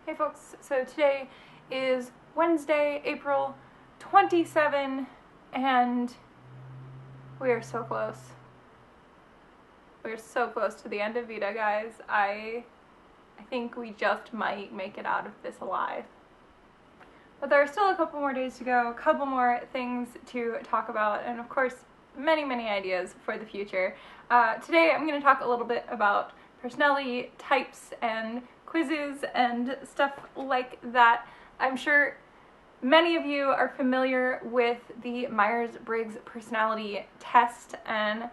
Hey folks, so today is Wednesday, April 27, and we are so close. We're so close to the end of VEDA, guys. I think we just might make it out of this alive. But there are still a couple more days to go, a couple more things to talk about, and of course, many ideas for the future. Today I'm going to talk a little bit about personality types and quizzes and stuff like that. I'm sure many of you are familiar with the Myers-Briggs personality test, and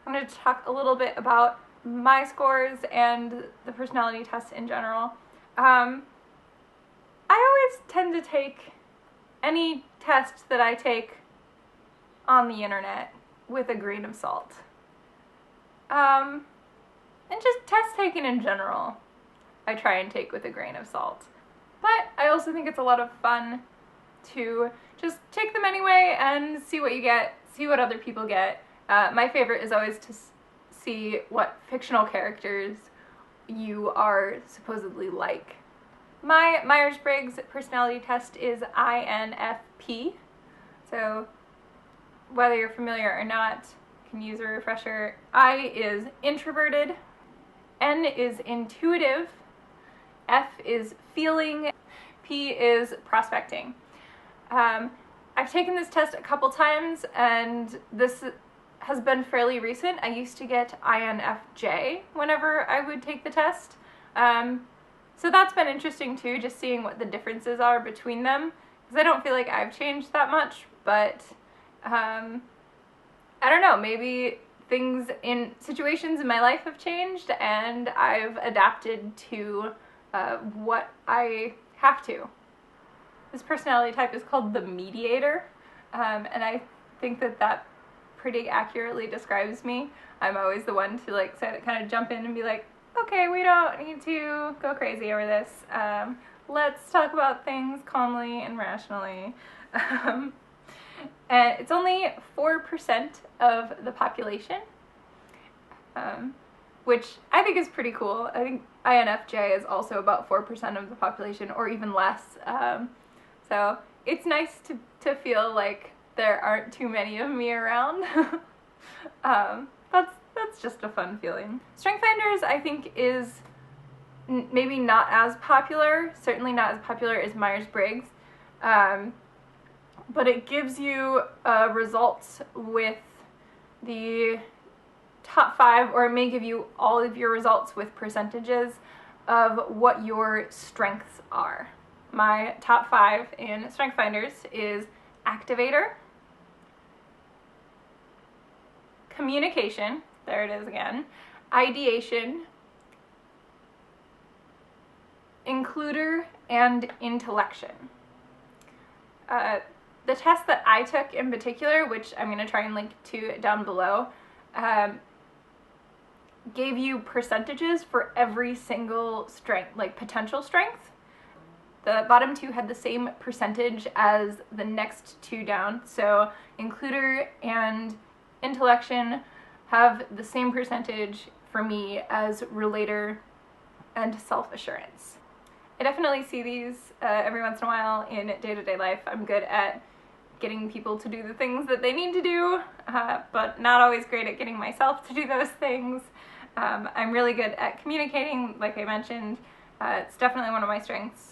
I'm going to talk a little bit about my scores and the personality test in general. I always tend to take any test that I take on the internet with a grain of salt. And just test taking in general, I try and take with a grain of salt. But I also think it's a lot of fun to just take them anyway and see what you get, see what other people get. My favorite is always to see what fictional characters you are supposedly like. My Myers-Briggs personality test is INFP, so whether you're familiar or not, you can use a refresher. I is introverted, N is intuitive, F is feeling, P is prospecting. I've taken this test a couple times, and this has been fairly recent. I used to get INFJ whenever I would take the test. So that's been interesting too, just seeing what the differences are between them, because I don't feel like I've changed that much, but I don't know, maybe things in situations in my life have changed and I've adapted to what I have to. This personality type is called the mediator, and I think that pretty accurately describes me. I'm always the one to kind of jump in and be like, okay, we don't need to go crazy over this. Let's talk about things calmly and rationally. And it's only 4% of the population, which I think is pretty cool. I think INFJ is also about 4% of the population, or even less. So it's nice to feel like there aren't too many of me around. That's just a fun feeling. StrengthsFinders, I think, is maybe not as popular, certainly not as popular as Myers-Briggs, but it gives you results with the top 5, or it may give you all of your results with percentages of what your strengths are. My top 5 in StrengthsFinders is activator, communication, there it is again, ideation, includer, and intellection. The test that I took in particular, which I'm going to try and link to down below, gave you percentages for every single strength, potential strength. The bottom 2 had the same percentage as the next 2 down, so includer and intellection have the same percentage for me as relator and self-assurance. I definitely see these every once in a while in day-to-day life. I'm good at getting people to do the things that they need to do, but not always great at getting myself to do those things. I'm really good at communicating, like I mentioned. It's definitely one of my strengths.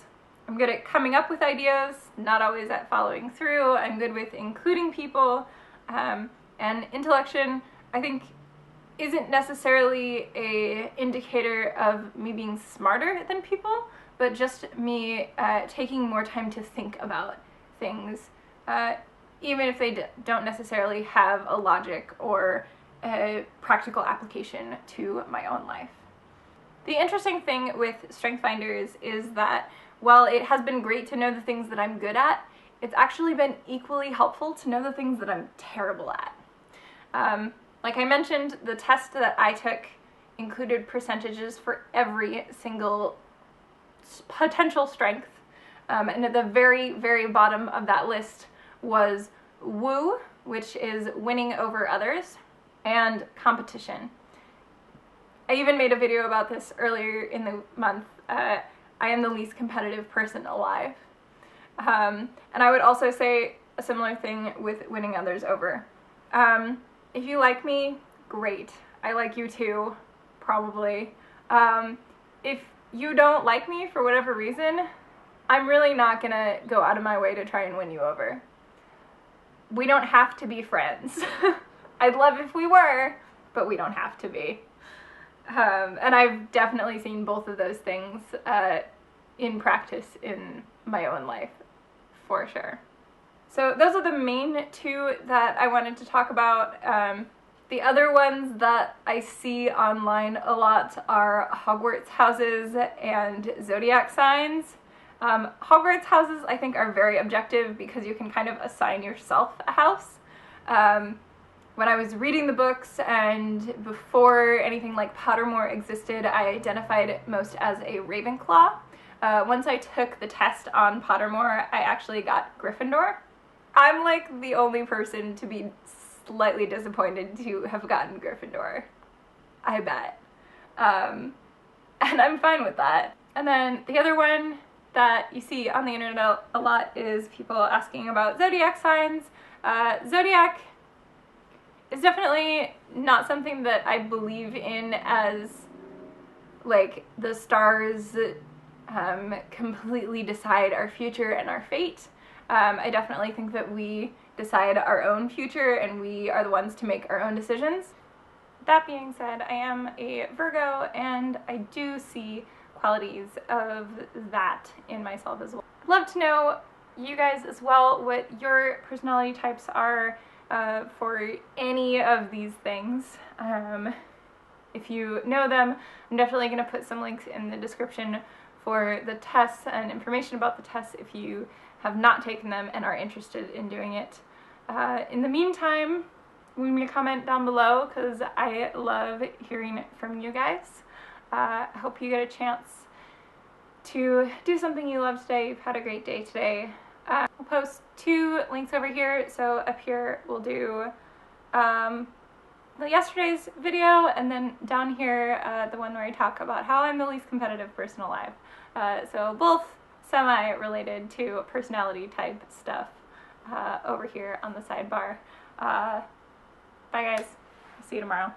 I'm good at coming up with ideas, not always at following through. I'm good with including people, and intellection, I think, isn't necessarily an indicator of me being smarter than people, but just me taking more time to think about things, even if they don't necessarily have a logic or a practical application to my own life. The interesting thing with StrengthsFinders is that while it has been great to know the things that I'm good at, it's actually been equally helpful to know the things that I'm terrible at. Like I mentioned, the test that I took included percentages for every single potential strength, and at the very bottom of that list was woo, which is winning over others, and competition. I even made a video about this earlier in the month. I am the least competitive person alive. And I would also say a similar thing with winning others over. If you like me, great. I like you too, probably. If you don't like me for whatever reason, I'm really not gonna go out of my way to try and win you over. We don't have to be friends. I'd love if we were, but we don't have to be. And I've definitely seen both of those things in practice in my own life, for sure. So those are the main two that I wanted to talk about. The other ones that I see online a lot are Hogwarts houses and Zodiac signs. Hogwarts houses, I think, are very objective because you can kind of assign yourself a house. When I was reading the books and before anything like Pottermore existed, I identified most as a Ravenclaw. Once I took the test on Pottermore, I actually got Gryffindor. I'm like the only person to be slightly disappointed to have gotten Gryffindor, I bet. And I'm fine with that. And then the other one that you see on the internet a lot is people asking about zodiac signs. Zodiac is definitely not something that I believe in as like the stars completely decide our future and our fate. I definitely think that we decide our own future and we are the ones to make our own decisions. That being said, I am a Virgo and I do see qualities of that in myself as well. I'd love to know, you guys as well, what your personality types are for any of these things. If you know them, I'm definitely going to put some links in the description for the tests and information about the tests if you have not taken them and are interested in doing it. In the meantime, leave me a comment down below because I love hearing from you guys. I hope you get a chance to do something you love today. You've had a great day today. I'll post two links over here. So up here we'll do yesterday's video, and then down here the one where I talk about how I'm the least competitive person alive. So both semi-related to personality type stuff over here on the sidebar. Bye guys, see you tomorrow.